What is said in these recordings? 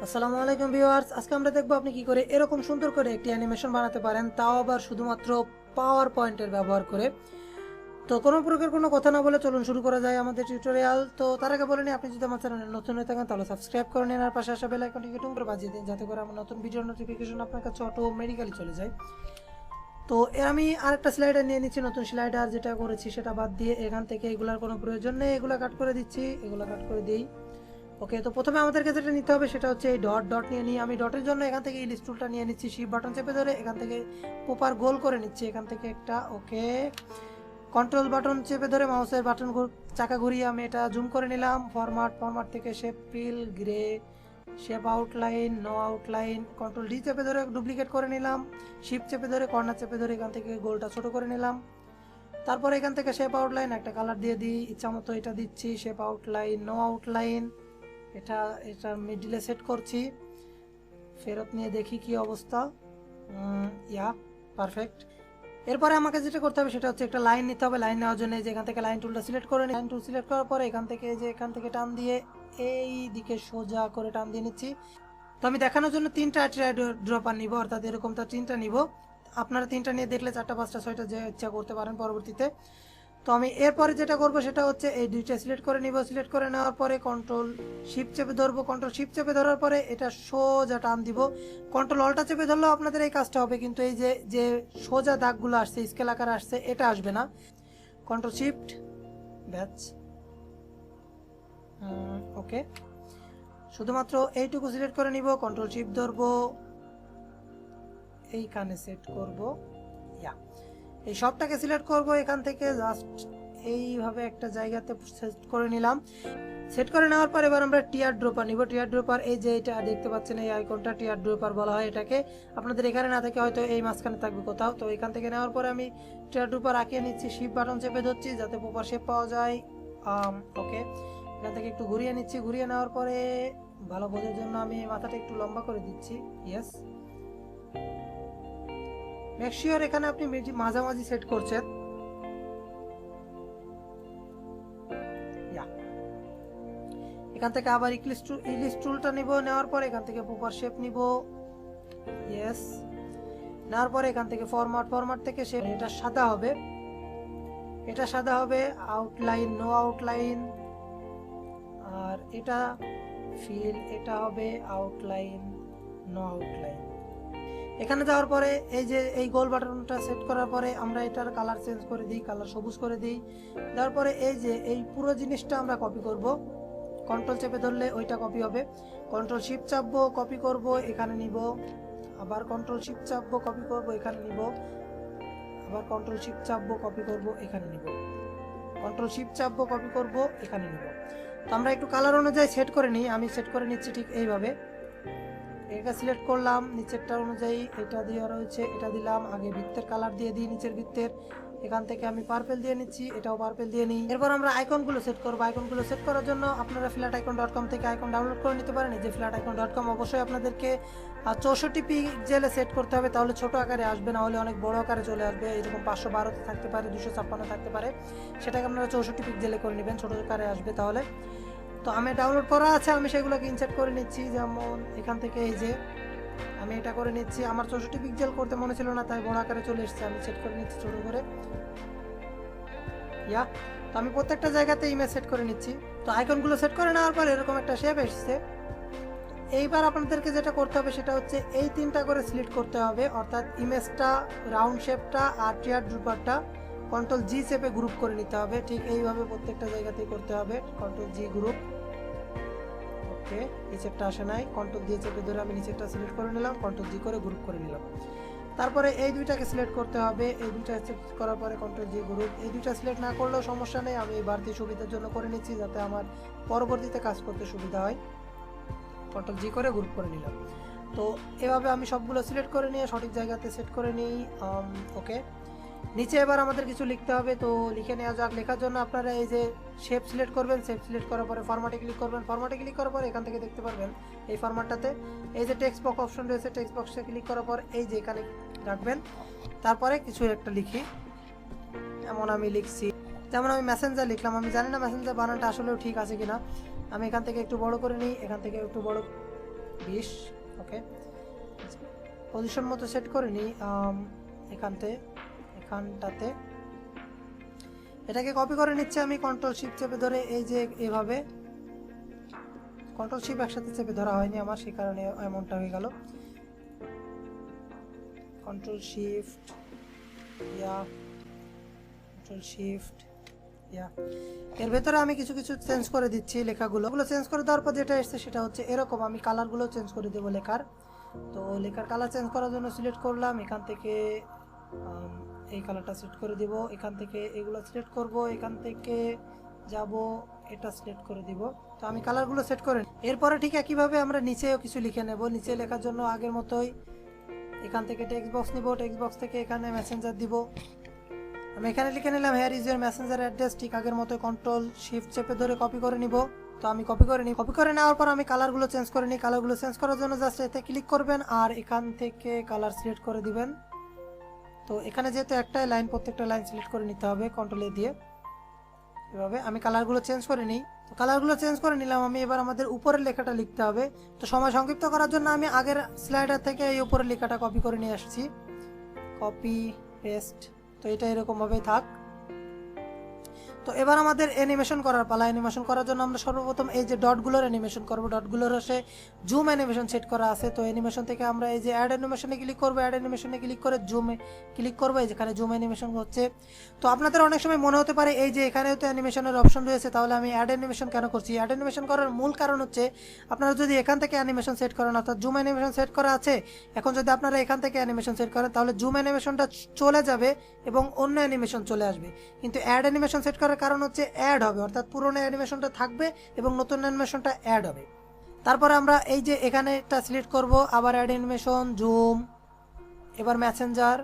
আসসালামু আলাইকুম ভিউয়ার্স, আজকে আমরা দেখব আপনি কি করে এরকম সুন্দর করে একটি অ্যানিমেশন বানাতে পারেন, তাও আবার শুধুমাত্র পাওয়ার পয়েন্টের ব্যবহার করে। তো কোনো প্রকার কোনো কথা না বলে চলুন শুরু করা যায় আমাদের টিউটোরিয়াল। তো তার আগে বলে নিই, আপনি যদি আমার চ্যানেলে নতুন হয়ে থাকেন তাহলে সাবস্ক্রাইব করে নিন আর পাশে আসা বেল আইকনটিকে টুং করে বাজিয়ে দিন, যাতে করে আমার নতুন ভিডিওর নোটিফিকেশন আপনার কাছে অটোমেটিক্যালি চলে যায়। তো এর আমি আরেকটা স্লাইডার নিয়ে নিচ্ছি, নতুন স্লাইডার যেটা করেছি সেটা বাদ দিয়ে এখান থেকে এগুলার কোনো প্রয়োজন নেই, এগুলো কাট করে দিচ্ছি, এগুলো কাট করে দিই। ওকে, তো প্রথমে আমাদেরকে যেটা নিতে হবে সেটা হচ্ছে এই ডট নিয়ে নিই। আমি ডটের জন্য এখান থেকে ইলিশ টুলটা নিয়ে নিচ্ছি, শিফট বাটন চেপে ধরে এখান থেকে প্রপার গোল করে নিচ্ছি এখান থেকে একটা। ওকে, কন্ট্রোল বাটন চেপে ধরে মাউসের বাটন চাকা ঘুরিয়ে আমি এটা জুম করে নিলাম। ফরম্যাট থেকে shape fill, grey, shape outline, no outline, control D চেপে ধরে ডুপ্লিকেট করে নিলাম। শিফট চেপে ধরে কর্নার চেপে ধরে এখান থেকে গোলটা ছোট করে নিলাম। তারপর এখান থেকে শেপ আউটলাইন একটা কালার দিয়ে দিই, ইচ্ছা মতো এটা দিচ্ছি, শেপ আউটলাইন, নো আউটলাইন, এটা মিডিলে সেট করছি। ফেরত নিয়ে দেখি কি অবস্থা। পারফেক্ট। এরপরে আমাকে যেটা করতে হবে সেটা হচ্ছে একটা লাইন নিতে হবে। লাইন নেওয়ার জন্য এখান থেকে লাইন টুলটা সিলেক্ট করে নিই। লাইন টুল সিলেক্ট করার পরে এখান থেকে টান দিয়ে এই দিকে সোজা করে টান দিয়ে নিচ্ছি। তো আমি দেখানোর জন্য 3টা ড্রপার নিব, অর্থাৎ এরকম তো 3টা নিব। আপনারা 3টা নিয়ে দেখলে 4টা 5টা 6টা যে ইচ্ছা করতে পারেন পরবর্তীতে। তো আমি এরপরে যেটা করব সেটা হচ্ছে এই দুইটা সিলেক্ট করে নিব। সিলেক্ট করে নেওয়ার পরে কন্ট্রোল শিফট চেপে ধরবো। কন্ট্রোল শিফট চেপে ধরার পরে এটা সোজা টান দিব। কন্ট্রোল অল্টা চেপে ধরলেও আপনাদের এই কাজটা হবে, কিন্তু এই যে যে সোজা দাগগুলো আসছে, স্কেল আকারে আসছে, এটা আসবে না। Control shift batch. ওকে, শুধুমাত্র এইটুকু সিলেক্ট করে নিব। কন্ট্রোল শিফট ধরবো, এইখানে সেট করব। এই সবটাকে সিলেক্ট করব, এখান থেকে জাস্ট এইভাবে একটা জায়গাতে সেট করে নিলাম। সেট করে নেওয়ার পর এবার আমরা টিয়ার ড্রপার নিব। টিয়ার ড্রপার এই যে এটা দেখতে পাচ্ছেন, এই আইকনটা টিয়ার ড্রপার বলা হয় এটাকে। আপনাদের এখানে না থাকে, হয়তো এই মাঝখানে থাকবে কোথাও। তো এখান থেকে নেওয়ার পরে আমি টিয়ার ড্রপার আঁকিয়ে নিচ্ছি, শিফট বাটন চেপে ধরছি যাতে প্রপার শেপ পাওয়া যায়। ওকে, এখান থেকে একটু ঘুরিয়ে নিচ্ছি। ঘুরিয়ে নেওয়ার পরে ভালো বোঝার জন্য আমি মাথাটা একটু লম্বা করে দিচ্ছি। ইয়েস, মেক শিওর এখানে আপনি মাঝামাঝি সেট করছেন। এখান থেকে আবার ইলিশ টুলটা নিব। নেওয়ার পর এখান থেকে প্রপার শেপ নিব। ইয়েস, নেওয়ার পরে এখান থেকে ফরম্যাট থেকে শেপ, এটা সাদা হবে, এটা সাদা হবে। আউটলাইন, নো আউটলাইন, আর এটা ফিল, এটা হবে আউটলাইন, নো আউটলাইন। এখানে যাওয়ার পরে এই যে এই গোল বাটনটা সেট করার পরে আমরা এটার কালার চেঞ্জ করে দিই, কালার সবুজ করে দিই। দেওয়ার পরে এই যে এই পুরো জিনিসটা আমরা কপি করব। কন্ট্রোল চেপে ধরলে ওইটা কপি হবে। কন্ট্রোল শিফট চাপবো, কপি করব, এখানে নিব। আবার কন্ট্রোল শিফট চাপবো, কপি করব, এখানে নিব। আবার কন্ট্রোল শিফট চাপবো, কপি করব, এখানে নিব। কন্ট্রোল শিফট চাপবো, কপি করব, এখানে নিব। তো আমরা একটু কালার অনুযায়ী সেট করে নিই। আমি সেট করে নিচ্ছি ঠিক এইভাবে। এটা সিলেক্ট করলাম, নিচেরটা অনুযায়ী এটা দেওয়া রয়েছে, এটা দিলাম। আগে বৃত্তের কালার দিয়ে দিই, নিচের বৃত্তের। এখান থেকে আমি পার্পেল দিয়ে নিচ্ছি, এটাও পার্পেল দিয়ে নিই। এরপর আমরা আইকনগুলো সেট করব। আইকনগুলো সেট করার জন্য আপনারা flaticon.com থেকে আইকন ডাউনলোড করে নিতে পারেন। এই যে flaticon.com, অবশ্যই আপনাদেরকে 64 পিক্সেলে সেট করতে হবে, তাহলে ছোট আকারে আসবে, না হলে অনেক বড় আকারে চলে আসবে। এরকম 512 থাকতে পারে, 256 থাকতে পারে, সেটাকে আপনারা 64 পিক্সেলে করে নেবেন, ছোট আকারে আসবে তাহলে। তো আমি ডাউনলোড করা আছে, আমি সেগুলোকে ইনসার্ট করে নিচ্ছি। যেমন এখান থেকে এই যে আমি এটা করে নিচ্ছি। আমার 64 পিক্সেল করতে মনে ছিল না, তাই বড় আকারে চলে এসেছে। আমি সেট করে নিচ্ছি ছোট করে। তো আমি প্রত্যেকটা জায়গাতে ইমেজ সেট করে নিচ্ছি। তো আইকনগুলো সেট করে নেওয়ার পর এরকম একটা শেপ এসেছে। এইবার আপনাদেরকে যেটা করতে হবে সেটা হচ্ছে এই 3টা করে সিলেক্ট করতে হবে, অর্থাৎ ইমেজটা, রাউন্ড শেপটা আর টিয়ার ড্রপারটা কন্ট্রোল জি চেপে গ্রুপ করে নিতে হবে। ঠিক এইভাবে প্রত্যেকটা জায়গাতেই করতে হবে, কন্ট্রোল জি গ্রুপ। ওকে, নিচেরটা আসে নাই, কন্ট্রোল দিয়ে চেপে ধরে আমি নিচেরটা সিলেক্ট করে নিলাম, কন্ট্রোল জি করে গ্রুপ করে নিলাম। তারপরে এই দুইটাকে সিলেক্ট করতে হবে। এই দুইটা সিলেক্ট করার পরে কন্ট্রোল জি গ্রুপ। এই দুইটা সিলেক্ট না করলেও সমস্যা নেই, আমি বাড়তি সুবিধার জন্য করে নিচ্ছি যাতে আমার পরবর্তীতে কাজ করতে সুবিধা হয়। কন্ট্রোল জি করে গ্রুপ করে নিলাম। তো এভাবে আমি সবগুলো সিলেক্ট করে নিয়ে সঠিক জায়গাতে সেট করে নিই। ওকে, নিচে এবার আমাদের কিছু লিখতে হবে, তো লিখে নেওয়া যাক। লেখার জন্য আপনারা এই যে শেপ সিলেক্ট করবেন, শেপ সিলেক্ট করার পরে ফরম্যাটে ক্লিক করবেন। ফরম্যাটে ক্লিক করার পরে এখান থেকে দেখতে পারবেন এই ফরম্যাটটাতে এই যে টেক্সট বক্স অপশন রয়েছে, টেক্সট বক্সে ক্লিক করার পর এই যে এখানে রাখবেন। তারপরে কিছু একটা লিখি, যেমন আমি লিখছি, যেমন আমি মেসেঞ্জার লিখলাম। আমি জানি না মেসেঞ্জার বানানটা আসলেও ঠিক আছে কিনা। আমি এখান থেকে একটু বড় করে নিই, এখান থেকে একটু বড় 20। ওকে, পজিশন মতো সেট করে নিই এখানটাতে। এটাকে কপি করে নিচ্ছে আমি, কন্ট্রোল শিফট চেপে ধরে, এই যে এভাবে কন্ট্রোল শিফট একসাথে চেপে ধরা হয়নি আমার, সেই কারণে এমনটা হয়ে গেল। কন্ট্রোল শিফট এর ভেতরে আমি কিছু কিছু চেঞ্জ করে দিচ্ছি লেখাগুলো। চেঞ্জ করে দেওয়ার পর যেটা এসছে সেটা হচ্ছে এরকম। আমি কালারগুলো চেঞ্জ করে দেবো লেখার। তো লেখার কালার চেঞ্জ করার জন্য সিলেক্ট করলাম, এখান থেকে এই কালারটা সিলেক্ট করে দিব, এখান থেকে এগুলো সিলেক্ট করব, এখান থেকে যাব এটা সিলেক্ট করে দিব। তো আমি কালারগুলো সেট করে, এরপরে ঠিক একইভাবে আমরা নিচেও কিছু লিখে নেব। নিচে লেখার জন্য আগের মতোই এখান থেকে টেক্সট বক্স নিব, টেক্সট বক্স থেকে এখানে মেসেঞ্জার দিব। আমি এখানে লিখে নিলাম hair is your Messenger address. ঠিক আগের মতো কন্ট্রোল শিফট চেপে ধরে কপি করে নিব। তো আমি কপি করে নেওয়ার পর আমি কালারগুলো চেঞ্জ করে নিই। কালারগুলো চেঞ্জ করার জন্য জাস্ট এতে ক্লিক করবেন আর এখান থেকে কালার সিলেক্ট করে দিবেন। তো এখানে যেহেতু একটাই লাইন, প্রত্যেকটা লাইন সিলেক্ট করে নিতে হবে কন্ট্রোল এ দিয়ে। এভাবে আমি কালারগুলো চেঞ্জ করে নিই। তো কালারগুলো চেঞ্জ করে নিলাম আমি। এবার আমাদের উপরের লেখাটা লিখতে হবে। তো সময় সংক্ষিপ্ত করার জন্য আমি আগের স্লাইডার থেকে এই উপরের লেখাটা কপি করে নিয়ে আসছি, কপি পেস্ট। তো এটা এরকম ভাবেই থাক। তো এবার আমাদের অ্যানিমেশন করার পালা। অ্যানিমেশন করার জন্য আমরা সর্বপ্রথম এই যে ডটগুলোর অ্যানিমেশন করব। ডটগুলোর হচ্ছে জুম অ্যানিমেশন সেট করা আছে। তো অ্যানিমেশন থেকে আমরা এই যে অ্যাড অ্যানিমেশনে ক্লিক করব, অ্যাড অ্যানিমেশনে ক্লিক করে জুমে ক্লিক করব, এই যেখানে জুম অ্যানিমেশন হচ্ছে। তো আপনাদের অনেক সময় মনে হতে পারে এই যে এখানেও তো অ্যানিমেশনের অপশন রয়েছে, তাহলে আমি অ্যাড অ্যানিমেশন কেন করছি? অ্যাড অ্যানিমেশন করার মূল কারণ হচ্ছে আপনারা যদি এখান থেকে অ্যানিমেশন সেট করেন, অর্থাৎ জুম অ্যানিমেশন সেট করা আছে, এখন যদি আপনারা এখান থেকে অ্যানিমেশন সেট করেন তাহলে জুম অ্যানিমেশনটা চলে যাবে এবং অন্য অ্যানিমেশন চলে আসবে। কিন্তু অ্যাড অ্যানিমেশন সেট করার কারণ হচ্ছে অ্যাড হবে, অর্থাৎ পুরনো অ্যানিমেশনটা থাকবে এবং নতুন অ্যানিমেশনটা অ্যাড হবে। তারপরে আমরা এই যে এখানে একটা সিলেক্ট করব, আবার অ্যাড অ্যানিমেশন, জুম, এবার মেসেঞ্জার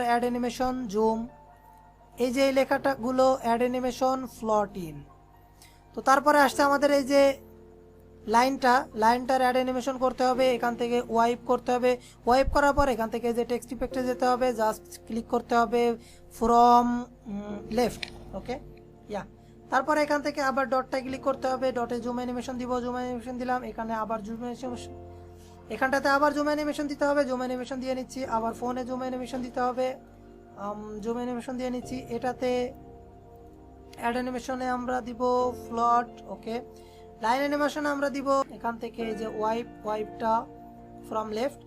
অ্যাড অ্যানিমেশন, জুম, এই যে এই লেখাটাগুলো অ্যাড অ্যানিমেশন, ফ্লট ইন। তো তারপরে আসছে আমাদের এই যে লাইনটার অ্যাড অ্যানিমেশন করতে হবে। এখান থেকে ওয়াইপ করতে হবে। ওয়াইপ করার পর এখান থেকে যে টেক্সট ইফেক্টে যেতে হবে, জাস্ট ক্লিক করতে হবে ফ্রম লেফট। ওকে, তারপরে এখান থেকে আবার ডটটা ক্লিক করতে হবে, ডটে জুম অ্যানিমেশন দিব, জুম অ্যানিমেশন দিলাম, এখানে আবার জুম অ্যানিমেশন, এখানটাতে আবার জুম অ্যানিমেশন দিতে হবে, জুম অ্যানিমেশন দিয়ে নিচ্ছি। আবার ফোনে জুম অ্যানিমেশন দিতে হবে, জুম অ্যানিমেশন দিয়ে নিচ্ছি। এটাতে অ্যাড অ্যানিমেশনে আমরা দিব ফ্লট। ওকে, লাইন অ্যানিমেশন আমরা দিব এখান থেকে যে ওয়াইপটা ফ্রম লেফট।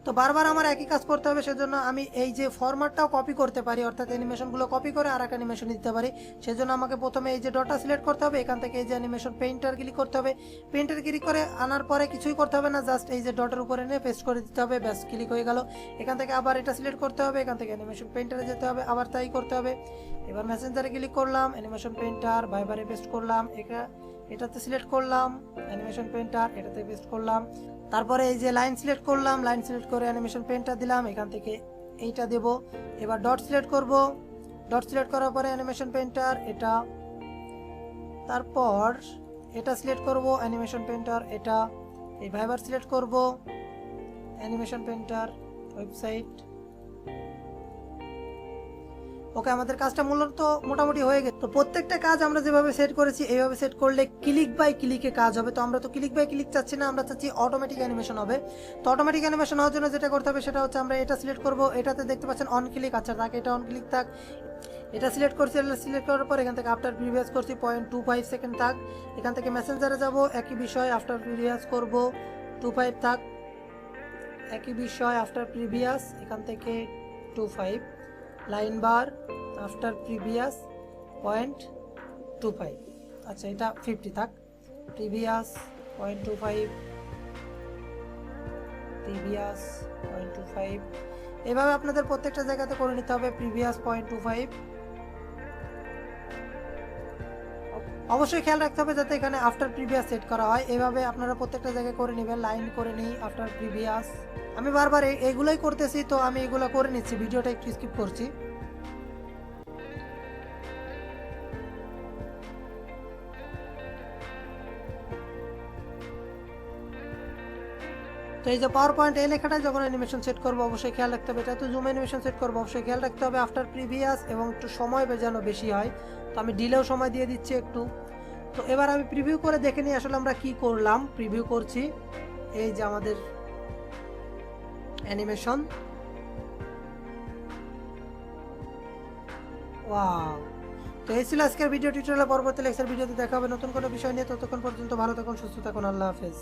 তো বারবার আমার একই কাজ করতে হবে, সেজন্য আমি এই যে ফরম্যাটটাও কপি করতে পারি, অর্থাৎ অ্যানিমেশনগুলো কপি করে আর একটা অ্যানিমেশন দিতে পারি। সেজন্য আমাকে প্রথমে এই যে ডটটা সিলেক্ট করতে হবে, এখান থেকে এই যে অ্যানিমেশন পেইন্টার ক্লিক করতে হবে। পেইন্টার ক্লিক করে আনার পরে কিছুই করতে হবে না, জাস্ট এই যে ডটের উপরে নিয়ে পেস্ট করে দিতে হবে, ব্যাস ক্লিক হয়ে গেল। এখান থেকে আবার এটা সিলেক্ট করতে হবে, এখান থেকে অ্যানিমেশন পেইন্টারে যেতে হবে, আবার তাই করতে হবে। এবার মেসেঞ্জারে ক্লিক করলাম, অ্যানিমেশন পেইন্টার ভাইবারে পেস্ট করলাম, এটাতে সিলেক্ট করলাম অ্যানিমেশন পেইন্টার, এটাতে পেস্ট করলাম। তারপরে এই যে লাইন সিলেক্ট করলাম, লাইন সিলেক্ট করে অ্যানিমেশন পেইন্টার দিলাম, এখান থেকে এইটা দেব। এবার ডট সিলেক্ট করব, ডট সিলেক্ট করার পরে অ্যানিমেশন পেইন্টার এটা, তারপর এটা সিলেক্ট করব অ্যানিমেশন পেইন্টার এটা, এই ভাইবার সিলেক্ট করব অ্যানিমেশন পেইন্টার ওয়েবসাইট। ওকে, আমাদের কাজটা মূলত মোটামুটি হয়ে গেছে। তো প্রত্যেকটা কাজ আমরা যেভাবে সেট করেছি এইভাবে সেট করলে ক্লিক বাই ক্লিকে কাজ হবে। তো আমরা তো ক্লিক বাই ক্লিক চাচ্ছি না, আমরা চাচ্ছি অটোমেটিক অ্যানিমেশন হবে। তো অটোমেটিক অ্যানিমেশন হওয়ার জন্য যেটা করতে হবে সেটা হচ্ছে আমরা এটা সিলেক্ট করব, এটাতে দেখতে পাচ্ছেন অন ক্লিক, আচ্ছা থাক, এটা অন ক্লিক থাক। এটা সিলেক্ট করছি, সিলেক্ট করার পর এখান থেকে আফটার প্রিভিয়াস করছি 0.25 সেকেন্ড থাক। এখান থেকে মেসেঞ্জারে যাব, একই বিষয় আফটার প্রিভিয়াস করব 25 থাক, একই বিষয় আফটার প্রিভিয়াস, এখান থেকে 25 লাইন বার আফটার প্রিভিয়াস 0.25, আচ্ছা এটা 50 থাক, প্রিভিয়াস 0.25, প্রিভিয়াস 0.25। এভাবে আপনাদের প্রত্যেকটা জায়গাতে করে নিতে হবে প্রিভিয়াস 0.25। অবশ্যই খেয়াল রাখতে হবে যাতে এখানে আফটার প্রিভিয়াস সেট করা হয়। এভাবে আপনারা প্রত্যেকটা জায়গায় করে নেবেন, লাইন করে নিই আফটার প্রিভিয়াস। আমি বারবার এগুলোই করতেছি, তো আমি এগুলো করে নিচ্ছি, ভিডিওটা একটু স্কিপ করছি। তো এই যে পাওয়ার পয়েন্ট এই লেখাটা যখন অ্যানিমেশন সেট করবো অবশ্যই খেয়াল রাখতে হবে, এটা তো জুম অ্যানিমেশন সেট করবো অবশ্যই খেয়াল রাখতে হবে আফটার প্রিভিয়াস এবং একটু সময় যেন বেশি হয়। তো আমি ডিলেও সময় দিয়ে দিচ্ছি একটু। তো এবার আমি প্রিভিউ করে দেখে নিই আসলে আমরা কি করলাম। প্রিভিউ করছি, এই যে আমাদের অ্যানিমেশন। ওয়াও! তো এই ছিল আজকের ভিডিও টিউটোরিয়াল। পরবর্তী লেকচার ভিডিওতে দেখা হবে নতুন কোনো বিষয় নিয়ে। ততক্ষণ পর্যন্ত ভালো থাকুন, সুস্থ থাকুন। আল্লাহ হাফেজ।